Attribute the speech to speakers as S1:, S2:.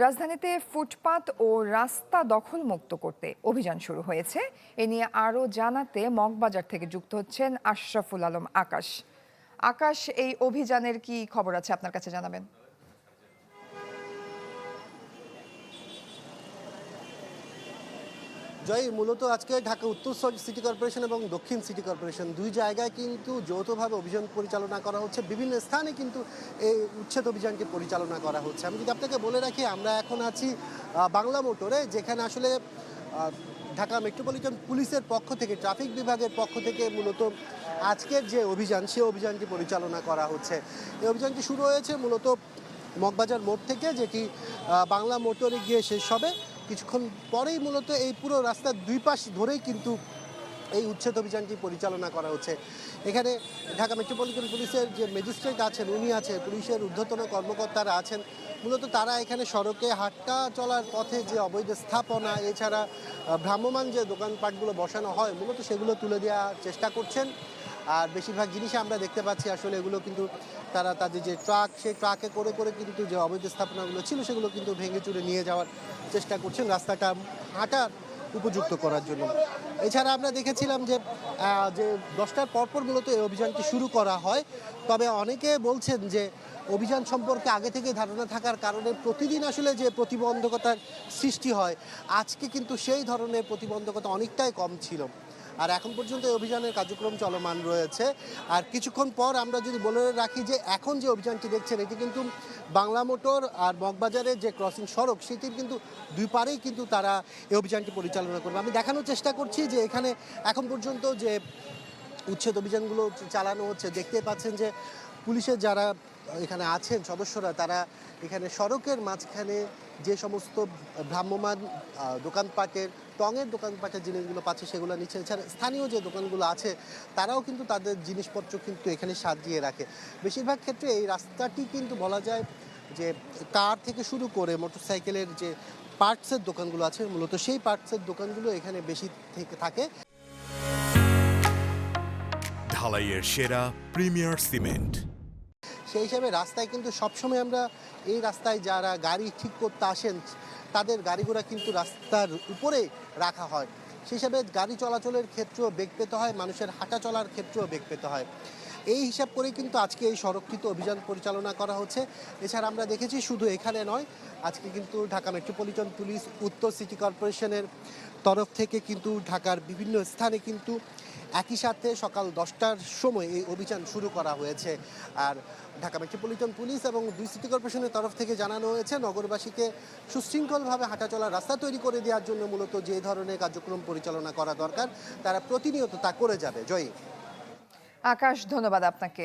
S1: রাজধানীতে ফুটপাত ও রাস্তা দখলমুক্ত করতে অভিযান শুরু হয়েছে। এ নিয়ে আরও জানাতে মগবাজার থেকে যুক্ত হচ্ছেন আশরাফুল আলম আকাশ। আকাশ, এই অভিযানের কি খবর আছে আপনার কাছে জানাবেন?
S2: জয়, মূলত আজকে ঢাকা উত্তর সিটি কর্পোরেশন এবং দক্ষিণ সিটি কর্পোরেশন দুই জায়গায় কিন্তু যৌথভাবে অভিযান পরিচালনা করা হচ্ছে। বিভিন্ন স্থানে কিন্তু এই উচ্ছেদ অভিযানটি পরিচালনা করা হচ্ছে। আমি যদি আপনাকে বলে রাখি, আমরা এখন আছি বাংলা মোটরে, যেখানে আসলে ঢাকা মেট্রোপলিটন পুলিশের পক্ষ থেকে, ট্রাফিক বিভাগের পক্ষ থেকে মূলত আজকের যে অভিযান, সে অভিযানটি পরিচালনা করা হচ্ছে। এই অভিযানটি শুরু হয়েছে মূলত মগবাজার মোড় থেকে, যেটি বাংলা মোটরে গিয়ে শেষ হবে। কিছুক্ষণ পরেই মূলত এই পুরো রাস্তার দুই পাশ ধরেই কিন্তু এই উচ্ছেদ অভিযানটি পরিচালনা করা হচ্ছে। এখানে ঢাকা মেট্রোপলিটন পুলিশের যে ম্যাজিস্ট্রেট আছেন, উনি আছেন, পুলিশের ঊর্ধ্বতন কর্মকর্তারা আছেন। মূলত তারা এখানে সড়কে হাঁটা চলার পথে যে অবৈধ স্থাপনা, এছাড়া ভ্রাম্যমাণ যে দোকানপাটগুলো বসানো হয়, মূলত সেগুলো তুলে দেওয়ার চেষ্টা করছেন। আর বেশিরভাগ জিনিসই আমরা দেখতে পাচ্ছি আসলে এগুলো কিন্তু তারা তাদের যে ট্রাক, সেই ট্রাকে করে করে কিন্তু যে অবৈধ স্থাপনাগুলো ছিল সেগুলো কিন্তু ভেঙে চুরে নিয়ে যাওয়ার চেষ্টা করছেন রাস্তাটা হাঁটার উপযুক্ত করার জন্য। এছাড়া আমরা দেখেছিলাম যে 10টার পরপর মূলত এই অভিযানটি শুরু করা হয়। তবে অনেকে বলছেন যে অভিযান সম্পর্কে আগে থেকে ধারণা থাকার কারণে প্রতিদিন আসলে যে প্রতিবন্ধকতার সৃষ্টি হয়, আজকে কিন্তু সেই ধরনের প্রতিবন্ধকতা অনেকটাই কম ছিল। আর এখন পর্যন্ত এই অভিযানের কার্যক্রম চলমান রয়েছে। আর কিছুক্ষণ পর আমরা যদি বলে রাখি যে এখন যে অভিযানটি দেখছেন, এটি কিন্তু বাংলা মোটর আর মগবাজারের যে ক্রসিং সড়ক, সেটির কিন্তু দুই পারেই কিন্তু তারা এই অভিযানটি পরিচালনা করবে। আমি দেখানোর চেষ্টা করছি যে এখানে এখন পর্যন্ত যে উচ্ছেদ অভিযানগুলো চালানো হচ্ছে, দেখতে পাচ্ছেন যে পুলিশের যারা এখানে আছেন সদস্যরা, তারা এখানে সড়কের মাঝখানে যে সমস্ত ভ্রাম্যমাণ দোকানপাটের, টঙের দোকানপাটের জিনিসগুলো পাচ্ছে সেগুলো নিচ্ছে। এছাড়া স্থানীয় যে দোকানগুলো আছে, তারাও কিন্তু তাদের জিনিসপত্র কিন্তু এখানে সাজিয়ে রাখে। বেশিরভাগ ক্ষেত্রে এই রাস্তাটি কিন্তু বলা যায় যে কার থেকে শুরু করে মোটরসাইকেলের যে পার্টসের দোকানগুলো আছে, মূলত সেই পার্টসের দোকানগুলো এখানে বেশি থেকে থাকে।
S3: ঢালাইয়ের সেরা প্রিমিয়ার সিমেন্ট।
S2: সেই হিসাবে রাস্তায় কিন্তু সবসময় আমরা এই রাস্তায় যারা গাড়ি ঠিক করতে আসেন, তাদের গাড়িগুলো কিন্তু রাস্তার উপরে রাখা হয়। সেই হিসাবে গাড়ি চলাচলের ক্ষেত্রেও বেগ পেতে হয়, মানুষের হাঁটা চলার ক্ষেত্রেও বেগ পেতে হয়। এই হিসাব করেই কিন্তু আজকে এই সড়ককৃত অভিযান পরিচালনা করা হচ্ছে। এছাড়া আমরা দেখেছি শুধু এখানে নয়, আজকে কিন্তু ঢাকা মেট্রোপলিটন পুলিশ, উত্তর সিটি কর্পোরেশনের তরফ থেকে কিন্তু ঢাকার বিভিন্ন স্থানে কিন্তু একই সাথে সকাল 10টার সময় এই অভিযান শুরু করা হয়েছে। আর ঢাকা মেট্রোপলিটন পুলিশ এবং দুই সিটি কর্পোরেশনের তরফ থেকে জানানো হয়েছে, নগরবাসীকে সুশৃঙ্খলভাবে হাঁটা চলার রাস্তা তৈরি করে দেওয়ার জন্য মূলত যে ধরনের কার্যক্রম পরিচালনা করা দরকার, তারা প্রতিনিয়ত তা করে যাবে। জয়ী।
S1: আকাশ, ধন্যবাদ আপনাকে।